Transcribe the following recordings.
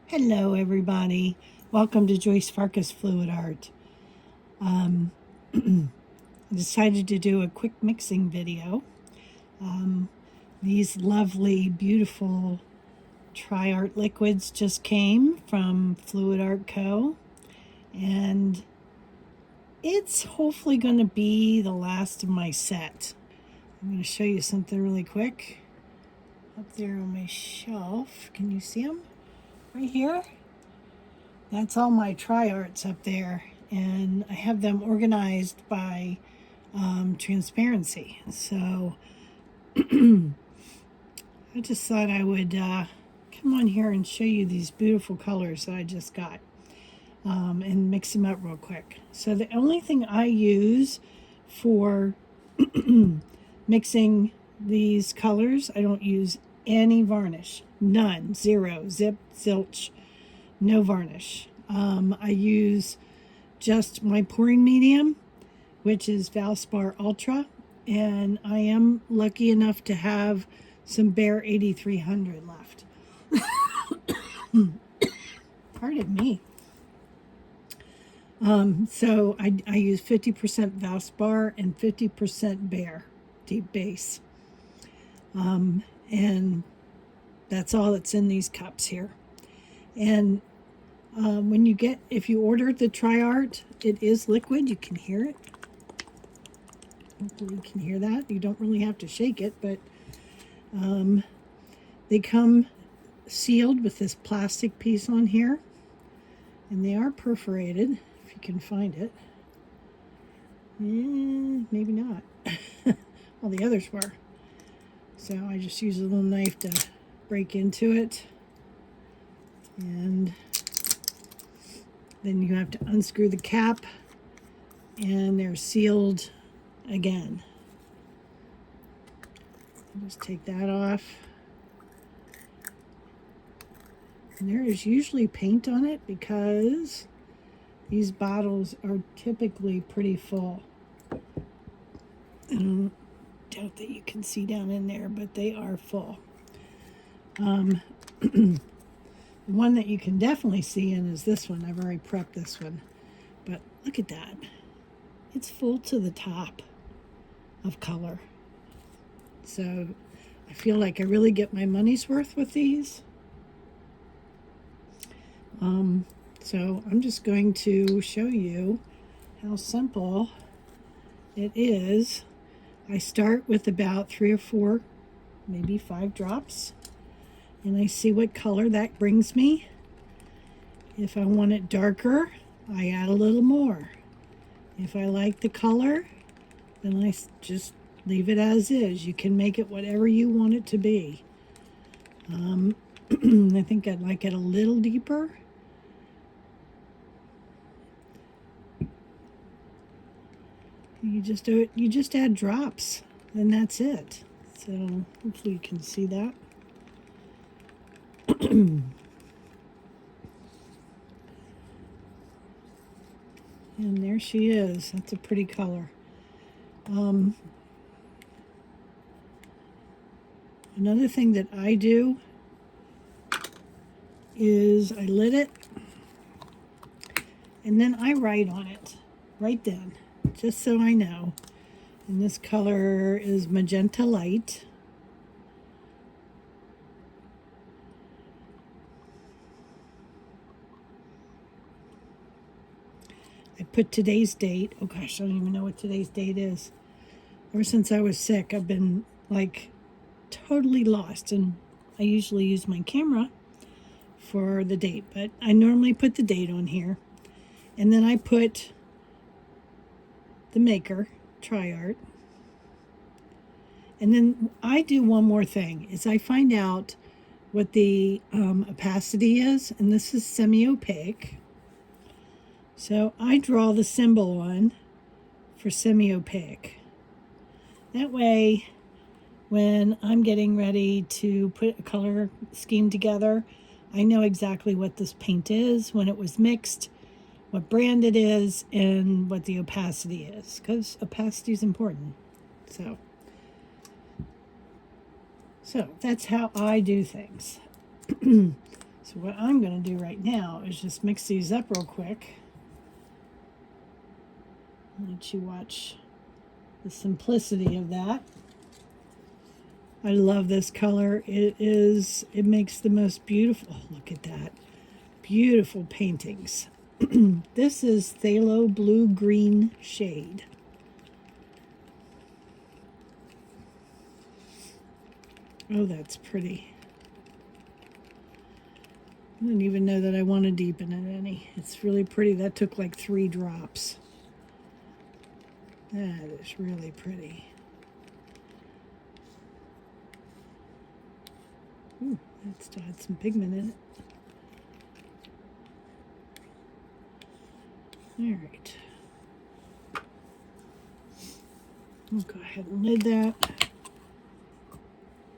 Hello everybody, welcome to Joyce Farkas Fluid Art. I decided to do a quick mixing video. These lovely beautiful Triart liquids just came from Fluid Art Co. And it's hopefully going to be the last of my set. I'm going to show you something really quick. Up there on my shelf, can you see them? Right here, that's all my Triarts up there, and I have them organized by transparency. So I just thought I would come on here and show you these beautiful colors that I just got and mix them up real quick. So the only thing I use for mixing these colors, I don't use any varnish. None. Zero. Zip. Zilch. No varnish. I use just my pouring medium, which is Valspar Ultra, and I am lucky enough to have some Behr 8300 left. Pardon me. So I use 50% Valspar and 50% Behr deep base. And that's all that's in these cups here. And if you order the Triart, it is liquid. You can hear it. Hopefully you can hear that. You don't really have to shake it, but they come sealed with this plastic piece on here, and they are perforated, if you can find it. Maybe not. Well, the others were. So I just use a little knife to break into it, and then you have to unscrew the cap, and they're sealed again. Just take that off. And there is usually paint on it because these bottles are typically pretty full. I don't doubt that you can see down in there, but they are full. The one that you can definitely see in is this one. I've already prepped this one, but look at that. It's full to the top of color. So I feel like I really get my money's worth with these. So I'm just going to show you how simple it is. I start with about 3 or 4, maybe 5 drops, and I see what color that brings me. If I want it darker, I add a little more. If I like the color, then I just leave it as is. You can make it whatever you want it to be. I think I'd like it a little deeper. You just do it. You just add drops, and that's it. So hopefully you can see that. And there she is. That's a pretty color. Another thing that I do is I lit it, and then I write on it right then, just so I know. And this color is Magenta Light. I put today's date. Oh gosh, I don't even know what today's date is. Ever since I was sick, I've been like totally lost, and I usually use my camera for the date, but I normally put the date on here. And then I put the maker, Triart. And then I do one more thing, is I find out what the opacity is, and this is semi-opaque. So I draw the symbol on for semi-opaque. That way, when I'm getting ready to put a color scheme together, I know exactly what this paint is, when it was mixed, what brand it is, and what the opacity is, because opacity is important. So that's how I do things. So what I'm going to do right now is just mix these up real quick. I'll let you watch the simplicity of that. I love this color. It makes the most beautiful, oh, look at that, beautiful paintings. This is phthalo blue-green shade. Oh, that's pretty. I didn't even know that I want to deepen it any. It's really pretty. That took like 3 drops. That is really pretty. Ooh, that still had some pigment in it. All right. We'll go ahead and lid that.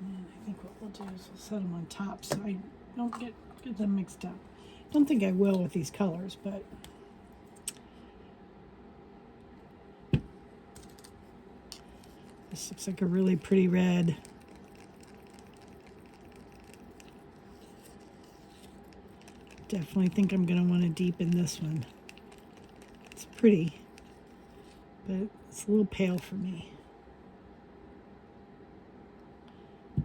And I think what we'll do is we'll set them on top so I don't get them mixed up. Don't think I will with these colors, but this looks like a really pretty red. Definitely think I'm going to want to deepen this one. It's pretty, but it's a little pale for me.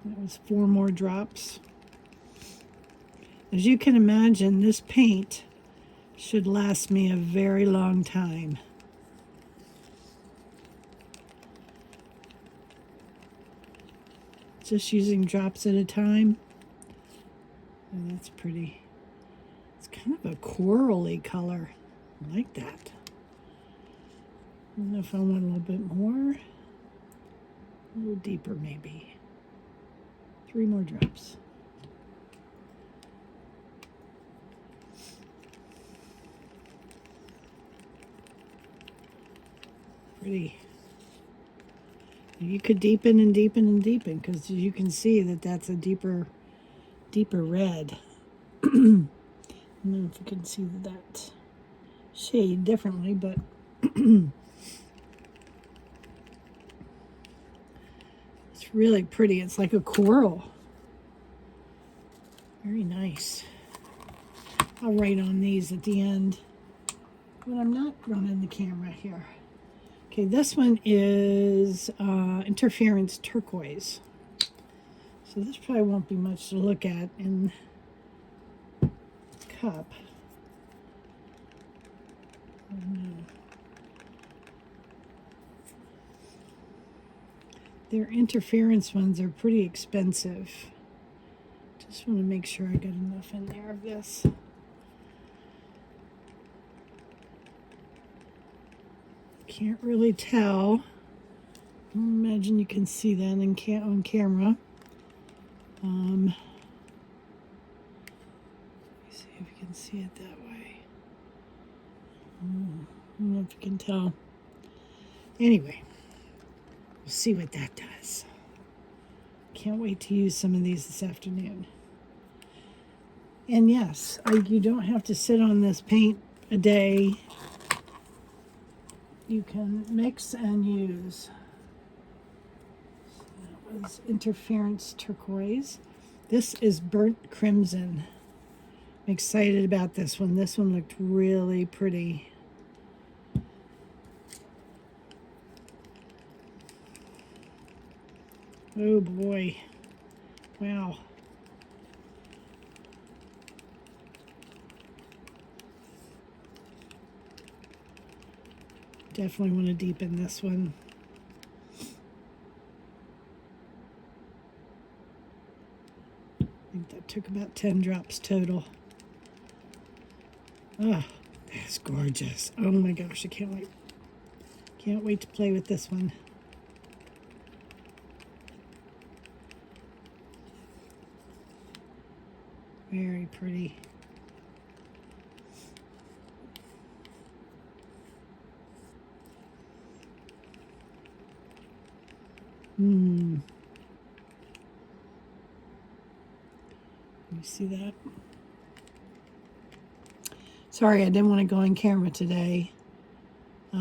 That was 4 more drops. As you can imagine, this paint should last me a very long time. Just using drops at a time. Oh, that's pretty. It's kind of a corally color. I like that. I don't know if I want a little bit more. A little deeper, maybe. 3 more drops. Pretty. You could deepen and deepen and deepen because you can see that that's a deeper red. I don't know if you can see that shade differently, but it's really pretty. It's like a coral. Very nice. I'll write on these at the end when I'm not running the camera here. Okay, this one is interference turquoise. So this probably won't be much to look at in the cup. Oh, no. Their interference ones are pretty expensive. Just want to make sure I got enough in there of this. Can't really tell. I imagine you can see that on camera. Let me see if you can see it that way. I don't know if you can tell. Anyway, we'll see what that does. Can't wait to use some of these this afternoon. And yes, you don't have to sit on this paint a day. You can mix and use. So that was interference turquoise. This is burnt crimson. I'm excited about this one. This one looked really pretty. Oh boy. Wow. Definitely want to deepen this one. I think that took about 10 drops total. Oh, that's gorgeous. Oh my gosh, I can't wait. Can't wait to play with this one. Very pretty. You see that? Sorry, I didn't want to go on camera today. I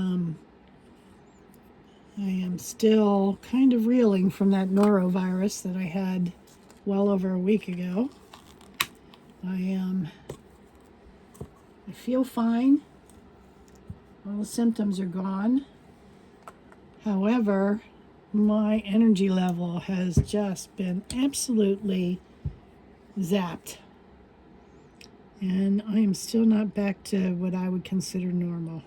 am still kind of reeling from that norovirus that I had well over a week ago. I feel fine. All the symptoms are gone. However, my energy level has just been absolutely zapped. And I am still not back to what I would consider normal.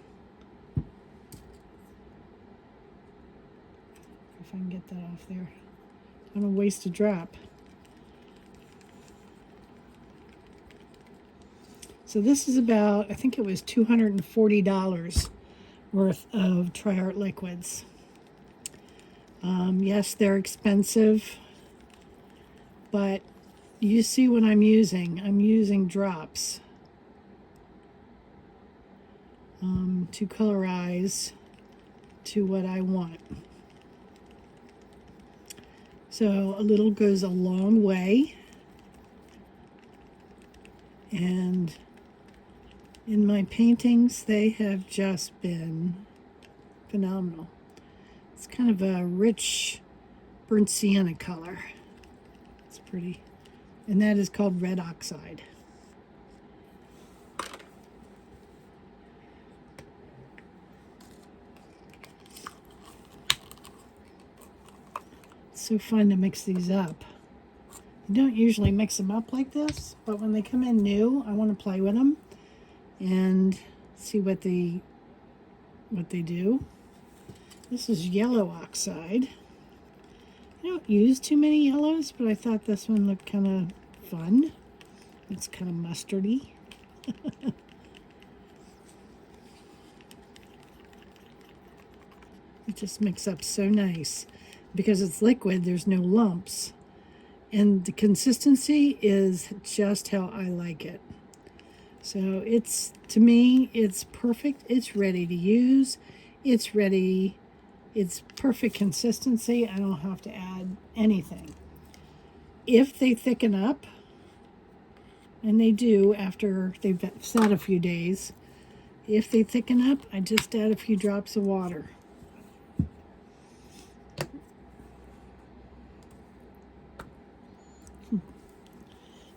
If I can get that off there. I don't want to waste a drop. So this is about, I think it was $240 worth of Triart liquids. Yes, they're expensive, but you see what I'm using. I'm using drops to colorize to what I want. So a little goes a long way. And in my paintings, they have just been phenomenal. It's kind of a rich burnt sienna color. It's pretty. And that is called red oxide. It's so fun to mix these up. I don't usually mix them up like this, but when they come in new, I want to play with them and see what they do. This is yellow oxide. I don't use too many yellows, but I thought this one looked kind of fun. It's kind of mustardy. It just mixes up so nice. Because it's liquid, there's no lumps. And the consistency is just how I like it. So it's, to me, it's perfect. It's ready to use. It's ready. It's perfect consistency. I don't have to add anything. If they thicken up, and they do after they've sat a few days, if they thicken up, I just add a few drops of water.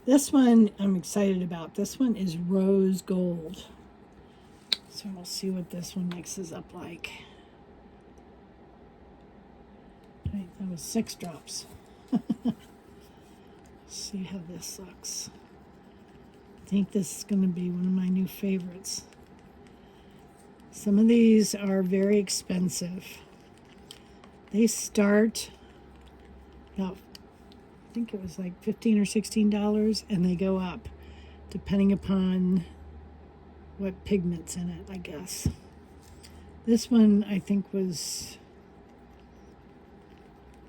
This one I'm excited about. This one is rose gold. So we'll see what this one mixes up like. Right, that was 6 drops. See how this looks. I think this is going to be one of my new favorites. Some of these are very expensive. They start about, I think it was like $15 or $16, and they go up depending upon what pigment's in it, I guess. This one I think was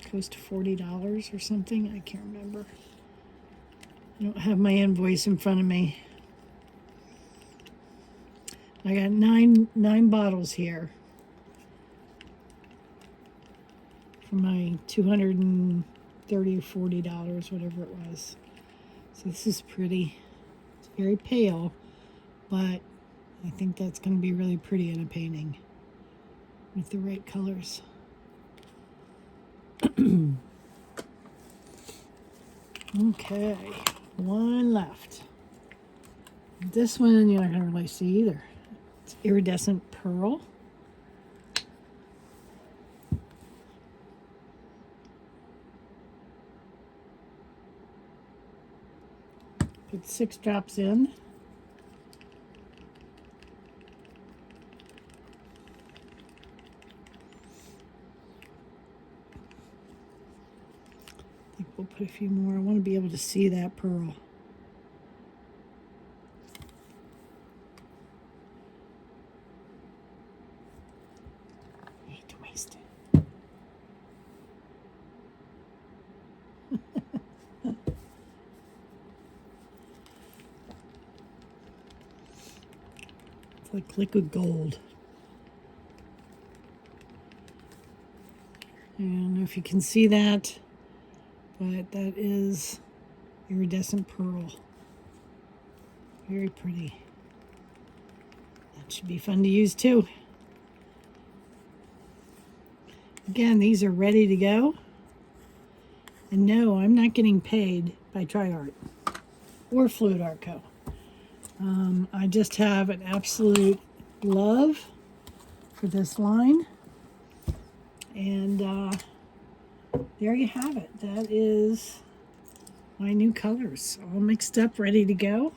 close to $40 or something. I can't remember. I don't have my invoice in front of me. I got nine bottles here for my $230 or $40, whatever it was. So this is pretty. It's very pale, but I think that's going to be really pretty in a painting with the right colors. Okay, one left. This one you're not going to really see either. It's iridescent pearl. Put 6 drops in. I think we'll put a few more. I want to be able to see that pearl. I hate to waste it. It's like liquid gold. I don't know if you can see that, but that is iridescent pearl. Very pretty. That should be fun to use too. Again, these are ready to go. And no, I'm not getting paid by Triart. or Fluid Art Co. I just have an absolute love for this line. And there you have it. That is my new colors, all mixed up, ready to go.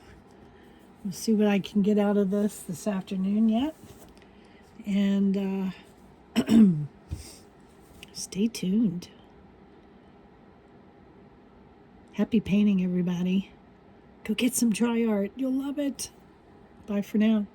We'll see what I can get out of this afternoon yet. And stay tuned. Happy painting, everybody. Go get some Triart. You'll love it. Bye for now.